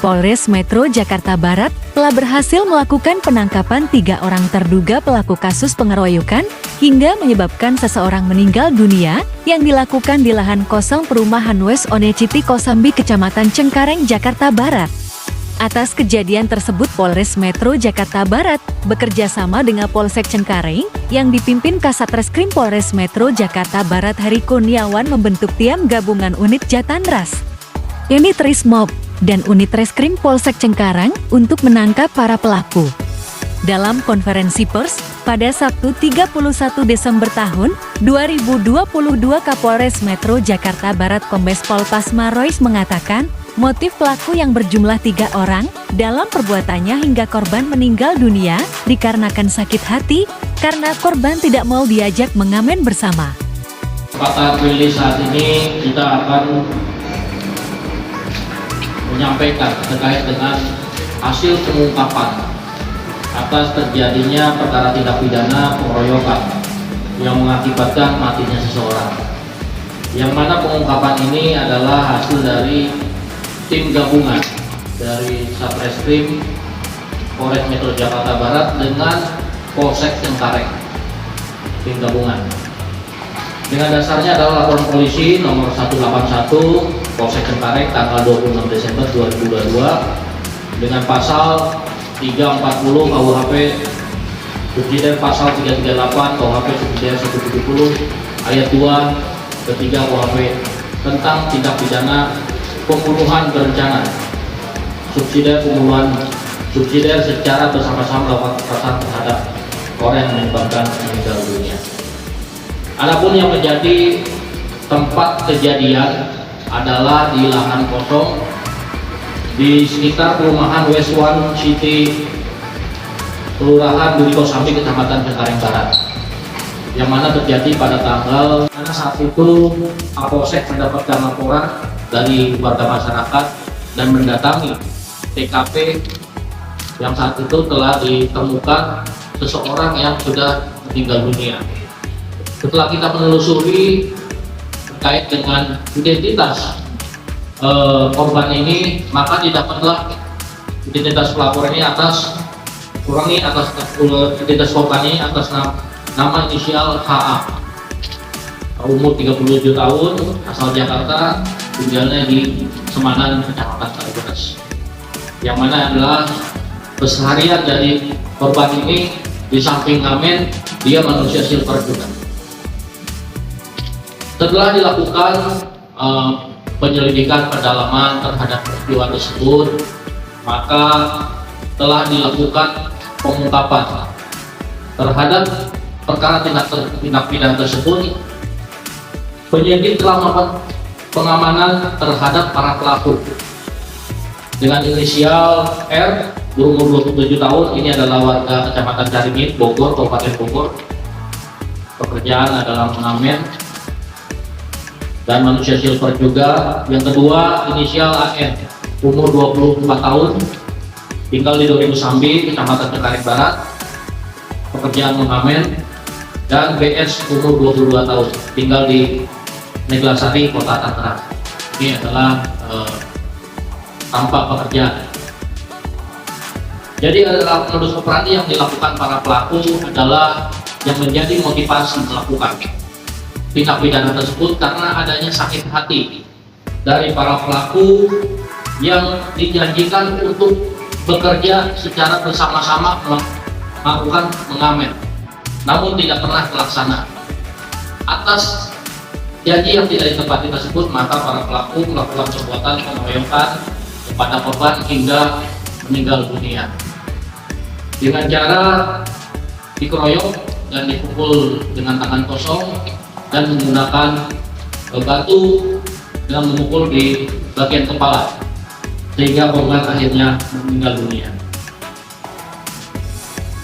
Polres Metro Jakarta Barat telah berhasil melakukan penangkapan 3 orang terduga pelaku kasus pengeroyokan hingga menyebabkan seseorang meninggal dunia yang dilakukan di lahan kosong perumahan West Oneciti Kosambi, Kecamatan Cengkareng, Jakarta Barat. Atas kejadian tersebut, Polres Metro Jakarta Barat bekerja sama dengan Polsek Cengkareng yang dipimpin Kasat Reskrim Polres Metro Jakarta Barat Heri Kurniawan membentuk tim gabungan unit Jatanras, Unit Rismob, dan unit Reskrim Polsek Cengkareng untuk menangkap para pelaku. Dalam konferensi pers pada Sabtu 31 Desember tahun 2022, Kapolres Metro Jakarta Barat Kombes Pol Pasma Rois mengatakan motif pelaku yang berjumlah 3 orang dalam perbuatannya hingga korban meninggal dunia dikarenakan sakit hati karena korban tidak mau diajak mengamen bersama. Pada April saat ini kita akan menyampaikan terkait dengan hasil pengungkapan atas terjadinya perkara tindak pidana pengeroyokan yang mengakibatkan matinya seseorang. Yang mana pengungkapan ini adalah hasil dari tim gabungan dari Satreskrim Polres Metro Jakarta Barat dengan Polsek Cengkareng, tim gabungan. Dengan dasarnya adalah laporan polisi nomor 181 Polsek Cengkareng tanggal 26 Desember 2022 dengan pasal 340 KUHP subsidiar pasal 338 KUHP subsidiar 170 ayat 2 ketiga KUHP tentang tindak pidana pembunuhan berencana, subsidiar pembunuhan subsidiar secara bersama-sama melakukan kekerasan terhadap orang yang menyebabkan meninggal dunia. Adapun yang menjadi tempat kejadian adalah di lahan kosong di sekitar perumahan West Oneciti, Kelurahan Duri Kosambi, Kecamatan Cengkareng Barat, yang mana terjadi pada tanggal saat itu Kapolsek mendapatkan laporan dari warga masyarakat dan mendatangi TKP yang saat itu telah ditemukan seseorang yang sudah meninggal dunia. Setelah kita menelusuri terkait dengan identitas korban ini, maka didapatlah identitas pelapor ini atas identitas korban ini atas nama inisial HA, umur 37 tahun, asal Jakarta, tinggalnya di Semanan, Kecamatan Kalideres. Yang mana adalah keseharian dari korban ini di samping ngamen, dia manusia silver juga. Setelah dilakukan penyelidikan pendalaman terhadap peristiwa tersebut, maka telah dilakukan pengungkapan terhadap perkara tindak pidana tersebut. Penyidik telah melakukan pengamanan terhadap para pelaku dengan inisial R berumur 27 tahun. Ini adalah warga Kecamatan Caringin, Bogor, Kabupaten Bogor. Pekerjaan adalah mengamen dan manusia silver juga. Yang kedua inisial AN, umur 24 tahun, tinggal di Duri Kosambi, Kecamatan Cengkareng Barat, pekerjaan mengamen. Dan BS umur 22 tahun, tinggal di Neglasari, Kota Tangerang. Ini adalah tampak pekerjaan. Jadi adalah modus operandi yang dilakukan para pelaku adalah yang menjadi motivasi melakukan tindak pidana tersebut karena adanya sakit hati dari para pelaku yang dijanjikan untuk bekerja secara bersama-sama melakukan mengamen, namun tidak pernah terlaksana. Atas janji yang tidak ditepati tersebut, maka para pelaku melakukan perbuatan pengeroyokan kepada korban hingga meninggal dunia dengan cara dikeroyok dan dipukul dengan tangan kosong dan menggunakan batu dan memukul di bagian kepala sehingga korban akhirnya meninggal dunia.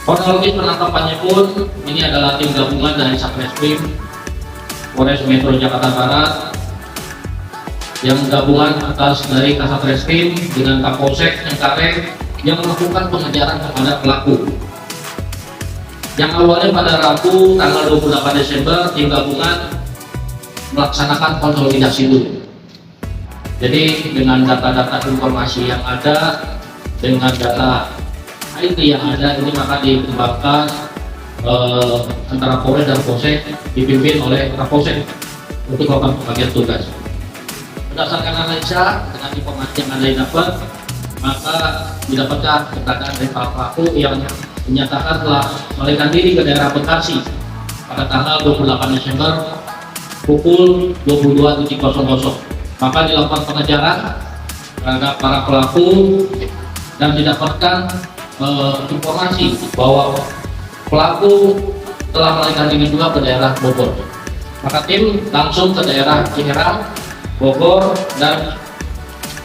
Kronologis penangkapannya pun ini adalah tim gabungan dari Satreskrim Polres Metro Jakarta Barat yang gabungan atas dari Kasat Reskrim dengan Kapolsek Cengkareng yang melakukan pengejaran kepada pelaku. Yang awalnya pada Rabu tanggal 28 Desember tim gabungan melaksanakan konsolidasi dulu. Jadi dengan data-data informasi yang ada, dengan data IT yang ada, ini maka dikembangkan antara Polres dan Polsek dipimpin oleh Kapolsek untuk melakukan pembagian tugas. Berdasarkan analisa dengan informasi yang ada dapat, maka didapatkan keterangan dari para pelaku yang menyatakan telah melarikan diri ke daerah Bekasi pada tanggal 28 Desember pukul 22.00. Maka dilakukan pengejaran terhadap para pelaku dan didapatkan informasi bahwa pelaku telah melarikan diri juga ke daerah Bogor. Maka tim langsung ke daerah Ciherang, Bogor, dan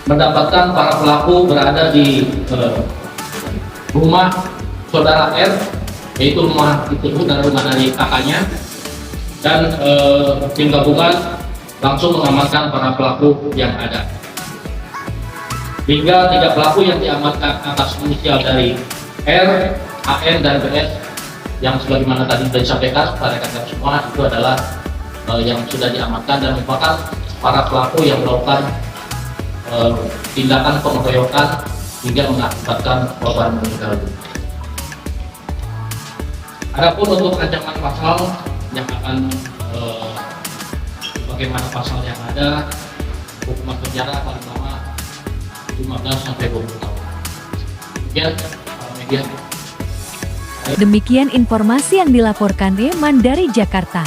mendapatkan para pelaku berada di rumah saudara R, yaitu rumah itu dari kakaknya, dan tim gabungan langsung mengamankan para pelaku yang ada. Hingga 3 pelaku yang diamankan atas inisial dari R, AN, dan BS yang sebagaimana tadi sudah disampaikan pada rekan semua, itu adalah yang sudah diamankan dan merupakan para pelaku yang melakukan tindakan pengeroyokan hingga mengakibatkan korban meninggal dunia. Adapun untuk ancaman pasal yang akan bagaimana pasal yang ada, hukuman penjara paling lama 15 sampai 20 tahun. Demikian media. Demikian informasi yang dilaporkan Eman dari Jakarta.